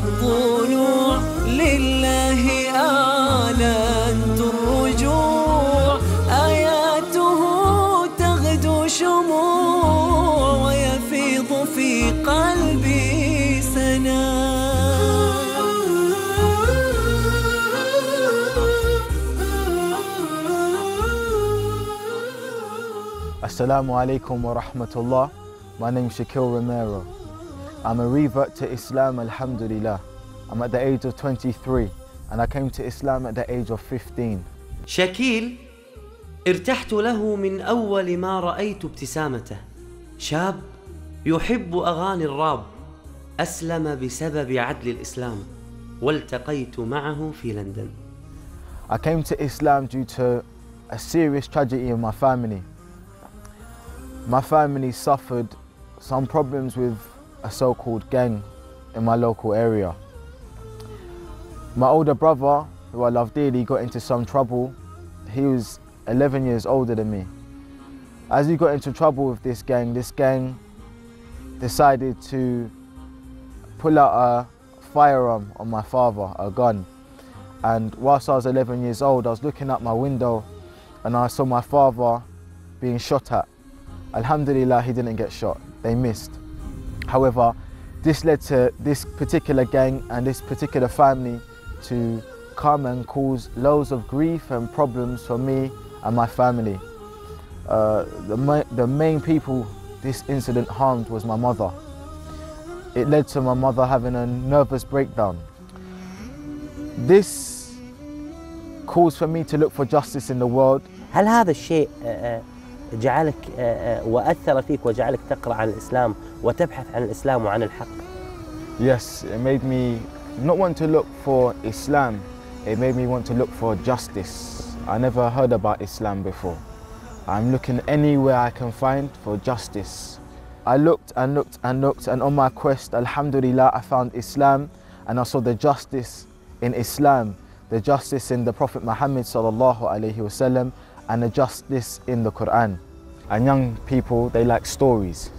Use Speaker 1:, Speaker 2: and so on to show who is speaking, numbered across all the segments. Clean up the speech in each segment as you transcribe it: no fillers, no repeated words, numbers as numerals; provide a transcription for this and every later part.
Speaker 1: الطلوع لله آلنت الرجوع آياته تغدو شموع ويفيض في قلبي سنا.
Speaker 2: Assalamu alaikum wa rahmatullah. My name is Shakil Romero. I'm a revert to Islam, alhamdulillah. I'm at the age of 23 and I came to Islam at the age of 15.
Speaker 3: شكيل ارتحت له من أول ما رأيت ابتسامته. شاب يحب أغاني الراب، أسلم بسبب عدل الإسلام والتقيت معه في لندن.
Speaker 2: I came to Islam due to a serious tragedy in my family. My family suffered some problems with a so-called gang in my local area. My older brother, who I love dearly, got into some trouble. He was 11 years older than me. As he got into trouble with this gang decided to pull out a firearm on my father, a gun. And whilst I was 11 years old, I was looking out my window and I saw my father being shot at. Alhamdulillah, he didn't get shot, they missed. However, this led to this particular gang and this particular family to come and cause loads of grief and problems for me and my family. The main people this incident harmed was my mother. It led to my mother having a nervous breakdown. This caused for me to look for justice in the world.
Speaker 4: هل هذا الشيء جعلك وأثر فيك وجعلك تقرأ عن الإسلام وتبحث عن الإسلام وعن الحق؟
Speaker 2: Yes, it made me not want to look for Islam, it made me want to look for justice. I never heard about Islam before. I'm looking anywhere I can find for justice. I looked and looked and looked, and on my quest, alhamdulillah, I found Islam and I saw the justice in Islam, the justice in the Prophet Muhammad sallallahu alaihi wasallam, and the justice in the Quran. And young people, they like stories.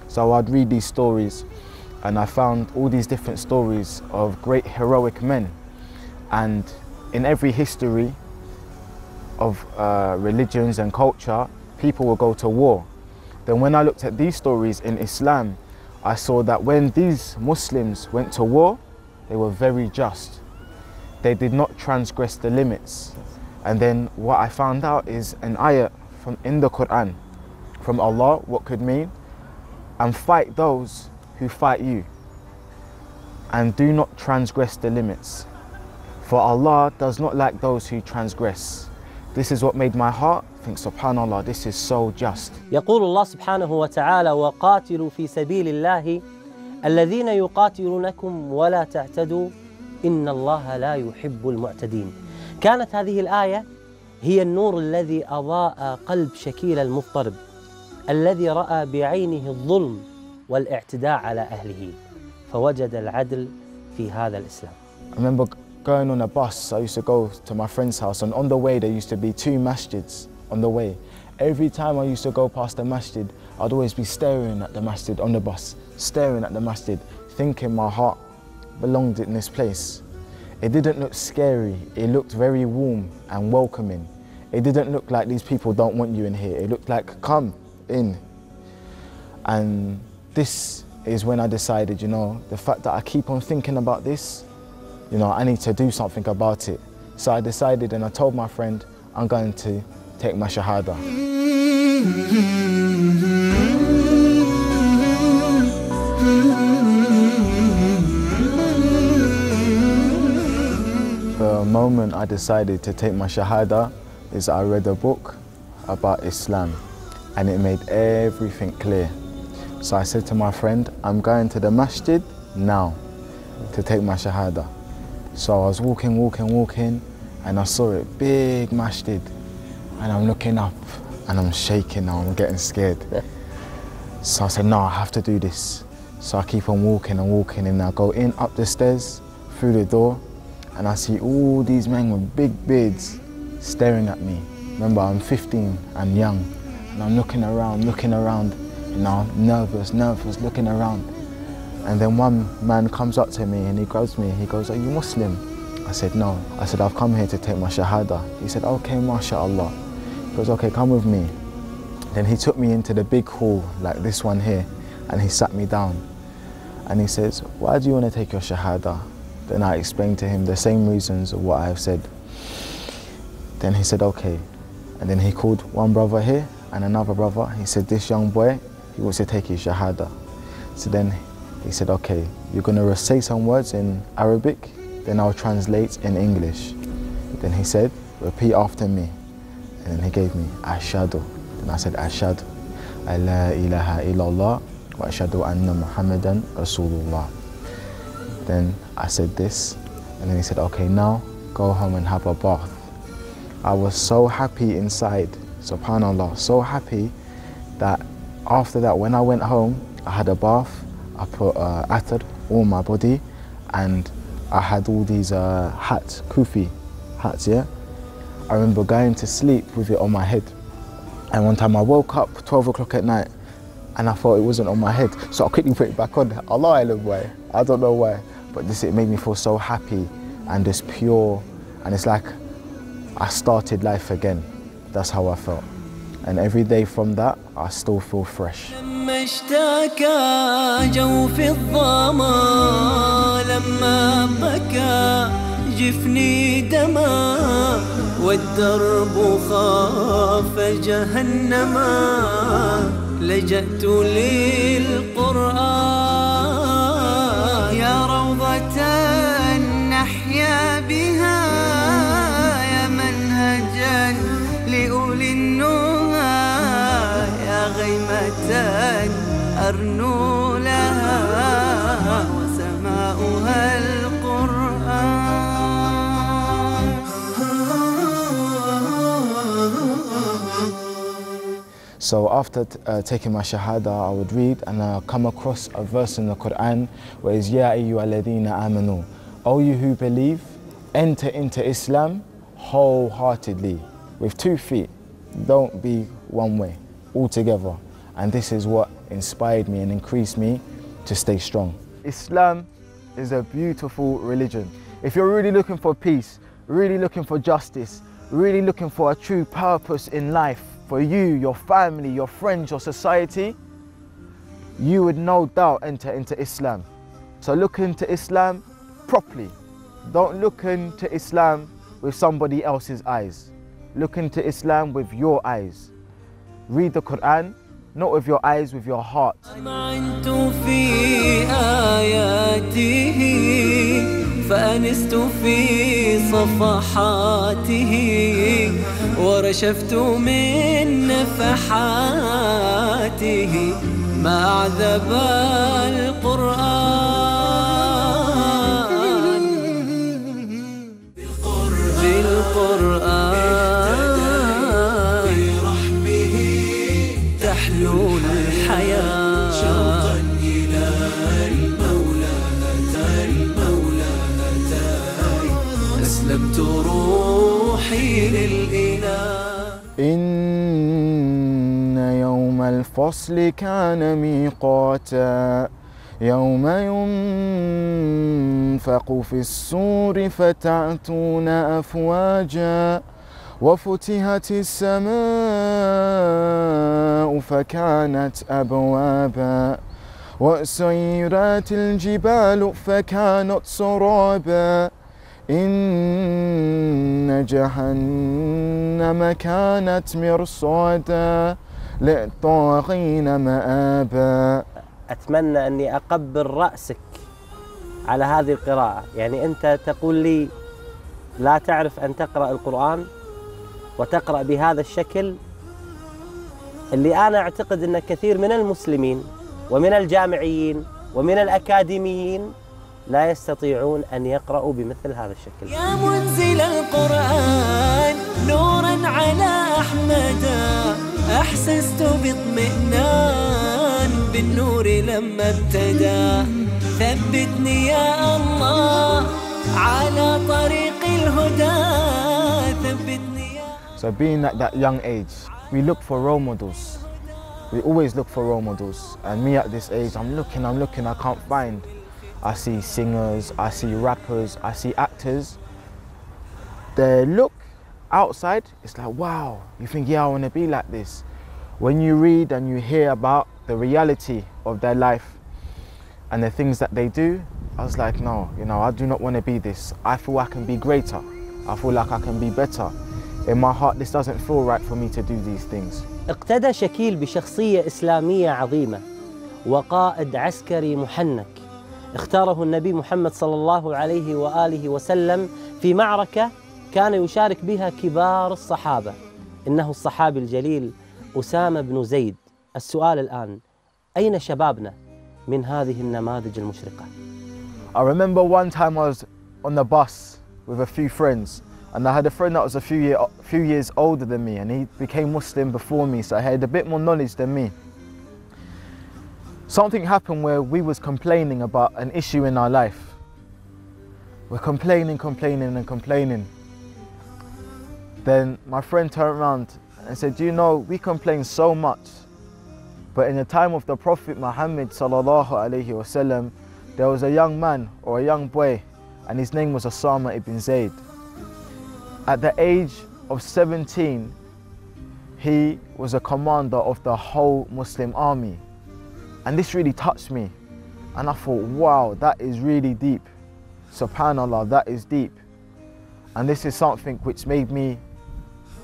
Speaker 2: So I'd read these stories and I found all these different stories of great heroic men. And in every history of religions and culture, people will go to war. Then when I looked at these stories in Islam, I saw that when these Muslims went to war, they were very just. They did not transgress the limits. And then what I found out is an ayah in the Quran from Allah, what could mean, and fight those who fight you. And do not transgress the limits. For Allah does not like those who transgress. This is what made my heart think, subhanallah, this is so just.
Speaker 4: يقول الله سبحانه وتعالى وقاتلوا في سبيل الله الذين يقاتلونكم ولا تعتدوا إن الله لا يحب المعتدين. كانت هذه الآية هي النور الذي أضاء قلب شكيل المضطرب الذي رأى بعينه الظلم والاعتداء على أهله فوجد العدل في هذا الإسلام.
Speaker 2: I remember going on a bus. I used to go to my friend's house, and on the way there used to be 2 masjids on the way. Every time I used to go past the masjid, I'd always be staring at the masjid on the bus, staring at the masjid, thinking my heart belonged in this place. It didn't look scary, it looked very warm and welcoming. It didn't look like these people don't want you in here, it looked like, come in. And this is when I decided, you know, the fact that I keep on thinking about this, you know, I need to do something about it. So I decided and I told my friend, I'm going to take my shahada. The moment I decided to take my shahada is I read a book about Islam and it made everything clear. So I said to my friend, I'm going to the masjid now to take my shahada. So I was walking and I saw it, big masjid, and I'm looking up and I'm shaking now, I'm getting scared. So I said, no, I have to do this. So I keep on walking and I go in up the stairs, through the door, and I see all these men with big beards staring at me. Remember, I'm 15 and young, and I'm looking around, you know, nervous, looking around. And then one man comes up to me and he grabs me, he goes, "Are you Muslim?" I said, "No." I said, "I've come here to take my shahada." He said, "Okay, mashallah." He goes, "Okay, come with me." Then he took me into the big hall, like this one here, and he sat me down. And he says, "Why do you want to take your shahada?" Then I explained to him the same reasons of what I have said. Then he said, "Okay." And then he called one brother here and another brother. He said, "This young boy, he wants to take his shahada." So then he said, "Okay, you're going to say some words in Arabic, then I'll translate in English." Then he said, "Repeat after me." And then he gave me ashadu. Then I said, "Ashadu an la ilaha illallah wa ashadu anna Muhammadan Rasulullah." Then I said this, and then he said, "Okay, now go home and have a bath." I was so happy inside, subhanallah, so happy that after that, when I went home, I had a bath, I put attar on my body, and I had all these hats, kufi hats, yeah? I remember going to sleep with it on my head. And one time I woke up 12 o'clock at night and I thought it wasn't on my head. So I quickly put it back on. Allah alam why, I don't know why. But it made me feel so happy and just pure. And it's like I started life again. That's how I felt. And every day from that, I still feel fresh.
Speaker 1: لما اشتكى جوف الظما لما بكى جفني دما والدرب خاف جهنما لجأت للقرآن يا روضة نحيا بها يا منهجا لأولي النهى يا غيمة أرنو لها وسماؤها القرآن.
Speaker 2: So after taking my shahada, I would read and I come across a verse in the Quran where it's Ya ayyuhalladhina amanu, O you who believe, enter into Islam wholeheartedly, with 2 feet, don't be one way, all together. And this is what inspired me and increased me to stay strong. Islam is a beautiful religion. If you're really looking for peace, really looking for justice, really looking for a true purpose in life, for you, your family, your friends, your society, you would no doubt enter into Islam. So look into Islam properly. Don't look into Islam with somebody else's eyes. Look into Islam with your eyes. Read the Quran, not with your eyes, with your heart.
Speaker 1: فأنست في صفحاته ورشفت من نفحاته ما أعذب القرآن بالقرآن برحمه تحلو الحياة شوقا إلى المولى أسلمت روحي للإله.
Speaker 2: إن يوم الفصل كان ميقاتا يوم ينفق في الصور فتأتون أفواجا وفتحت السماء فكانت أبوابا وسيرت الجبال فكانت سرابا إن جهنم كانت مرصادا للطاغين مآبا.
Speaker 4: أتمنى أني أقبل رأسك على هذه القراءة. يعني أنت تقول لي لا تعرف أن تقرأ القرآن وتقرأ بهذا الشكل اللي أنا أعتقد أن كثير من المسلمين ومن الجامعيين ومن الأكاديميين لا يستطيعون أن يقرأوا بمثل هذا الشكل.
Speaker 1: يا منزل القرآن نورا على أحمد أحسست باطمئنان بالنور لما ابتدى ثبتني يا الله على طريق الهدى ثبتني يا.
Speaker 2: So being at that young age, we look for role models. we always look for role models. And me at this age, I'm looking, I can't find. I see singers, I see rappers, I see actors. They look outside, it's like, wow, you think, yeah, I want to be like this. When you read and you hear about the reality of their life and the things that they do, I was like, no, you know, I do not want to be this. I feel I can be greater. I feel like I can be better. In my heart, this doesn't feel right for me to do these things.
Speaker 4: اقتدى شكيل بشخصية إسلامية عظيمة وقائد عسكري محنك اختاره النبي محمد صلى الله عليه وآله وسلم في معركة كان يشارك بها كبار الصحابة، إنه الصحابي الجليل أسامة بن زيد. السؤال الآن، أين شبابنا من هذه النماذج المشرقة؟
Speaker 2: I remember one time I was on the bus with a few friends, and I had a friend that was a few years older than me, and he became Muslim before me, so he had a bit more knowledge than me. Something happened where we was complaining about an issue in our life. We're complaining. Then my friend turned around and said, you know, we complain so much, but in the time of the Prophet Muhammad sallallahu alaihi wasallam, there was a young man or a young boy, and his name was Osama ibn Zayd. At the age of 17, he was a commander of the whole Muslim army. And this really touched me. And I thought, wow, that is really deep. Subhanallah, that is deep. And this is something which made me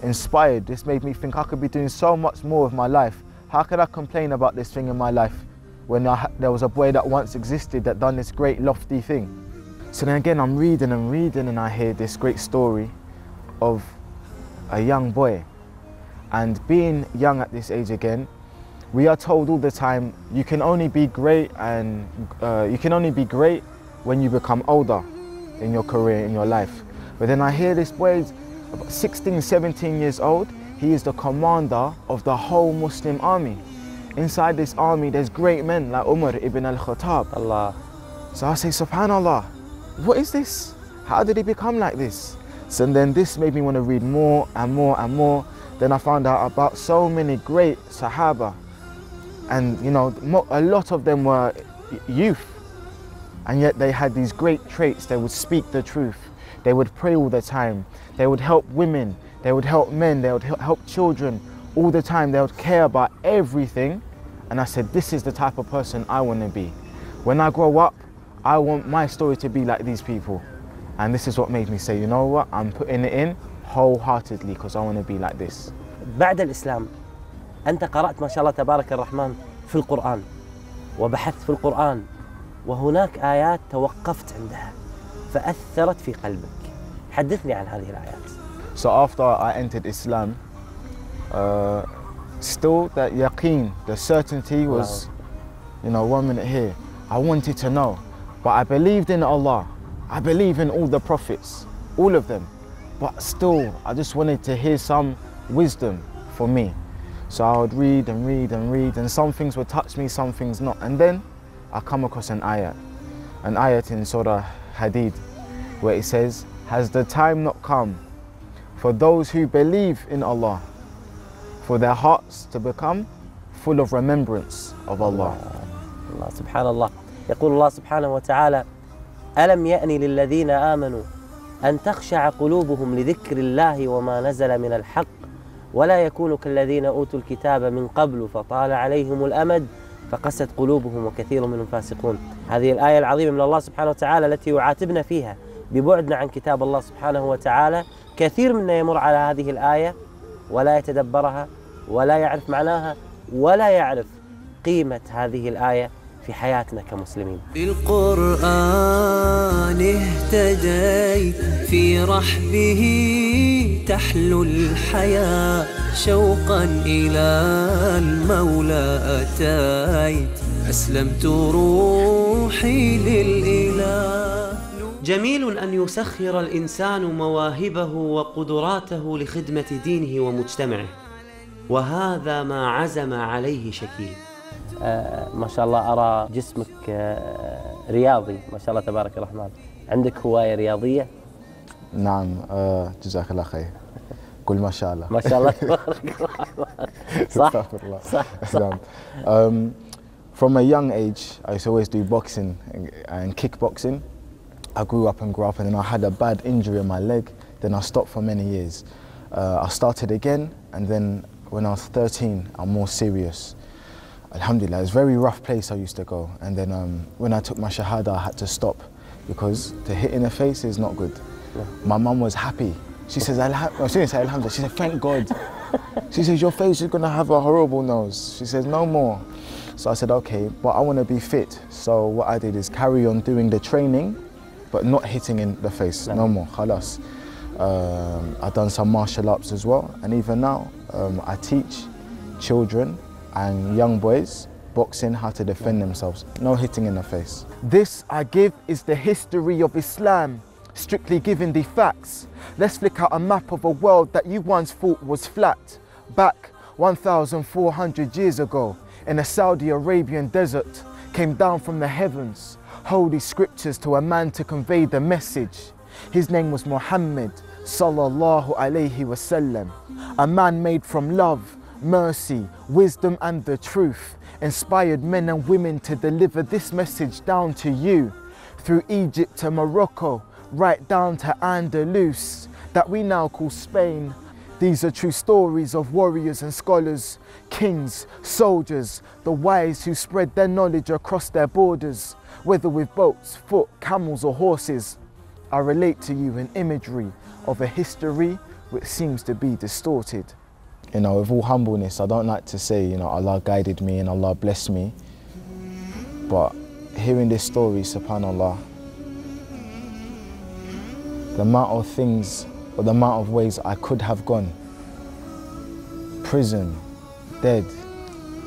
Speaker 2: inspired. This made me think I could be doing so much more with my life. How could I complain about this thing in my life when there was a boy that once existed that done this great lofty thing? So then again, I'm reading and I hear this great story of a young boy. And being young at this age again, we are told all the time, you can only be great when you become older in your career, in your life. But then I hear this boy, about 16, 17 years old, he is the commander of the whole Muslim army. Inside this army, there's great men like Umar ibn al-Khattab.
Speaker 4: Allah.
Speaker 2: So I say, subhanallah, what is this? How did he become like this? So then this made me want to read more and more. Then I found out about so many great Sahaba. And you know, a lot of them were youth. And yet they had these great traits. They would speak the truth. They would pray all the time. They would help women. They would help men. They would help children all the time. They would care about everything. And I said, this is the type of person I want to be. When I grow up, I want my story to be like these people. And this is what made me say, you know what, I'm putting it in wholeheartedly because I want to be like this.
Speaker 4: بعد الإسلام أنت قرأت ما شاء الله تبارك الرحمن في القرآن وبحثت في القرآن، وهناك آيات توقفت عندها فأثرت في قلبك. حدثني عن هذه الآيات.
Speaker 2: So after I entered Islam, still that yaqeen, the certainty was, you know, 1 minute here. I wanted to know, but I believed in Allah. I believe in all the prophets, all of them. But still, I just wanted to hear some wisdom for me. So I would read, and some things would touch me, some things not. And then I come across an ayat in Surah Hadid, where it says, has the time not come for those who believe in Allah, for their hearts to become full of remembrance of Allah.
Speaker 4: الله سبحان الله. يقول الله سبحانه وتعالى: ألم يأن للذين آمنوا أن تخشع قلوبهم لذكر الله وما نزل من الحق ولا يكونوا كالذين أوتوا الكتاب من قبل فطال عليهم الأمد فقست قلوبهم وكثير منهم فاسقون. هذه الآية العظيمة من الله سبحانه وتعالى التي يعاتبنا فيها ببعدنا عن كتاب الله سبحانه وتعالى. كثير منا يمر على هذه الآية ولا يتدبرها ولا يعرف معناها ولا يعرف قيمة هذه الآية في حياتنا كمسلمين.
Speaker 1: بالقران اهتديت في رحبه تحلو الحياة شوقا إلى المولى أتيت أسلمت روحي للإله.
Speaker 3: جميل أن يسخر الإنسان مواهبه وقدراته لخدمة دينه ومجتمعه، وهذا ما عزم عليه شكيل.
Speaker 4: ما شاء الله أرى جسمك رياضي ما شاء الله تبارك الرحمن. عندك هواية رياضية؟
Speaker 2: نعم، جزاك الله خير. قل ما شاء الله.
Speaker 4: ما شاء الله تبارك الرحمن. صح صح.
Speaker 2: From a young age, I used to always do boxing and kickboxing. I grew up, and then I had a bad injury in my leg. Then I stopped for many years. I started again, and then when I was 13, I'm more serious. Alhamdulillah, it was a very rough place I used to go. And then when I took my shahada, I had to stop because to hit in the face is not good. Yeah. My mum was happy. She says, Alhamdulillah, she said, thank God. She says, your face is going to have a horrible nose. She says, no more. So I said, okay, but I want to be fit. So what I did is carry on doing the training, but not hitting in the face, no more, khalas. I've done some martial arts as well, and even now I teach children and young boys boxing, how to defend themselves, no hitting in the face.
Speaker 5: This I give is the history of Islam, strictly giving the facts. Let's flick out a map of a world that you once thought was flat. Back 1,400 years ago, in a Saudi Arabian desert, came down from the heavens holy scriptures to a man to convey the message. His name was Muhammad sallallahu alayhi wasallam, a man made from love, mercy, wisdom and the truth, inspired men and women to deliver this message down to you, through Egypt to Morocco, right down to Andalus, that we now call Spain. These are true stories of warriors and scholars, kings, soldiers, the wise who spread their knowledge across their borders, whether with boats, foot, camels or horses. I relate to you an imagery of a history which seems to be distorted.
Speaker 2: You know, with all humbleness, I don't like to say, you know, Allah guided me and Allah blessed me. But hearing this story, subhanAllah, the amount of things, or the amount of ways I could have gone. Prison, dead,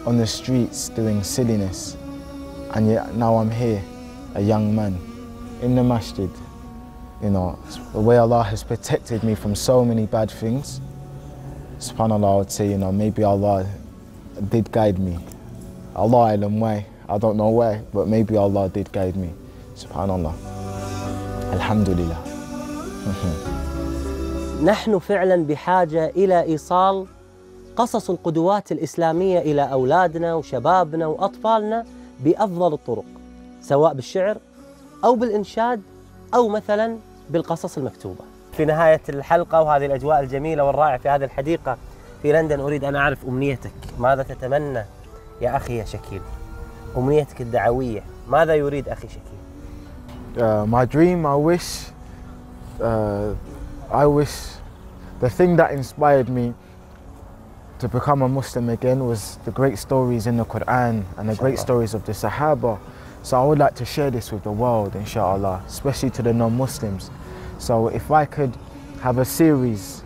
Speaker 2: on the streets doing silliness. And yet now I'm here, a young man, in the masjid. You know, the way Allah has protected me from so many bad things. SubhanAllah, I would say, you know, maybe Allah did guide me. Allah alam why, I don't know why, but maybe Allah did guide me. SubhanAllah. Alhamdulillah.
Speaker 4: نحن فعلا بحاجة إلى إيصال قصص القدوات الإسلامية إلى أولادنا وشبابنا وأطفالنا بأفضل الطرق، سواء بالشعر أو بالإنشاد أو مثلا بالقصص المكتوبة. في نهاية الحلقة وهذه الأجواء الجميلة والرائعة في هذه الحديقة في لندن، أريد أن أعرف أمنيتك، ماذا تتمنى يا أخي يا شكيل؟ أمنيتك الدعوية، ماذا يريد أخي شكيل؟
Speaker 2: My dream, I wish the thing that inspired me to become a Muslim again was the great stories in the Quran and the great stories of the Sahaba. So I would like to share this with the world, inshallah, especially to the non-Muslims. So if I could have a series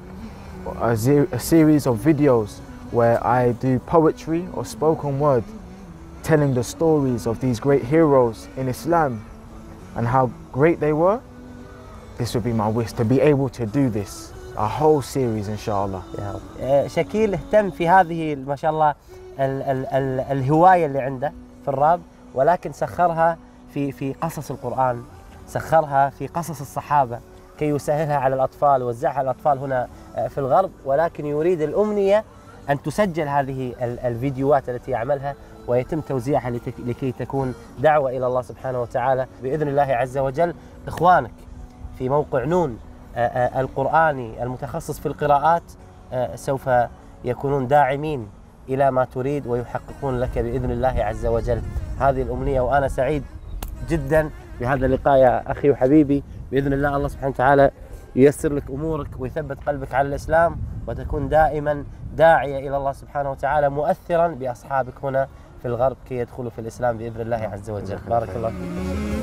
Speaker 2: of videos where I do poetry or spoken word, telling the stories of these great heroes in Islam and how great they were, this would be my wish, to be able to do this, a whole series inshallah.
Speaker 4: شكيل اهتم في هذه ما شاء الله الهواية اللي عنده في الراب، ولكن سخرها في قصص القرآن، سخرها في قصص الصحابة كي يسهلها على الأطفال ووزعها على الأطفال هنا في الغرب، ولكن يريد الأمنية أن تسجل هذه الفيديوهات التي يعملها ويتم توزيعها لكي تكون دعوة إلى الله سبحانه وتعالى بإذن الله عز وجل. إخوانك في موقع نون القرآني المتخصص في القراءات سوف يكونون داعمين إلى ما تريد ويحققون لك بإذن الله عز وجل هذه الأمنية. وأنا سعيد جدا بهذا اللقاء يا أخي وحبيبي، بإذن الله الله سبحانه وتعالى ييسر لك أمورك ويثبت قلبك على الإسلام وتكون دائما داعية إلى الله سبحانه وتعالى، مؤثرا بأصحابك هنا في الغرب كي يدخلوا في الإسلام بإذن الله عز وجل. بارك الله فيك.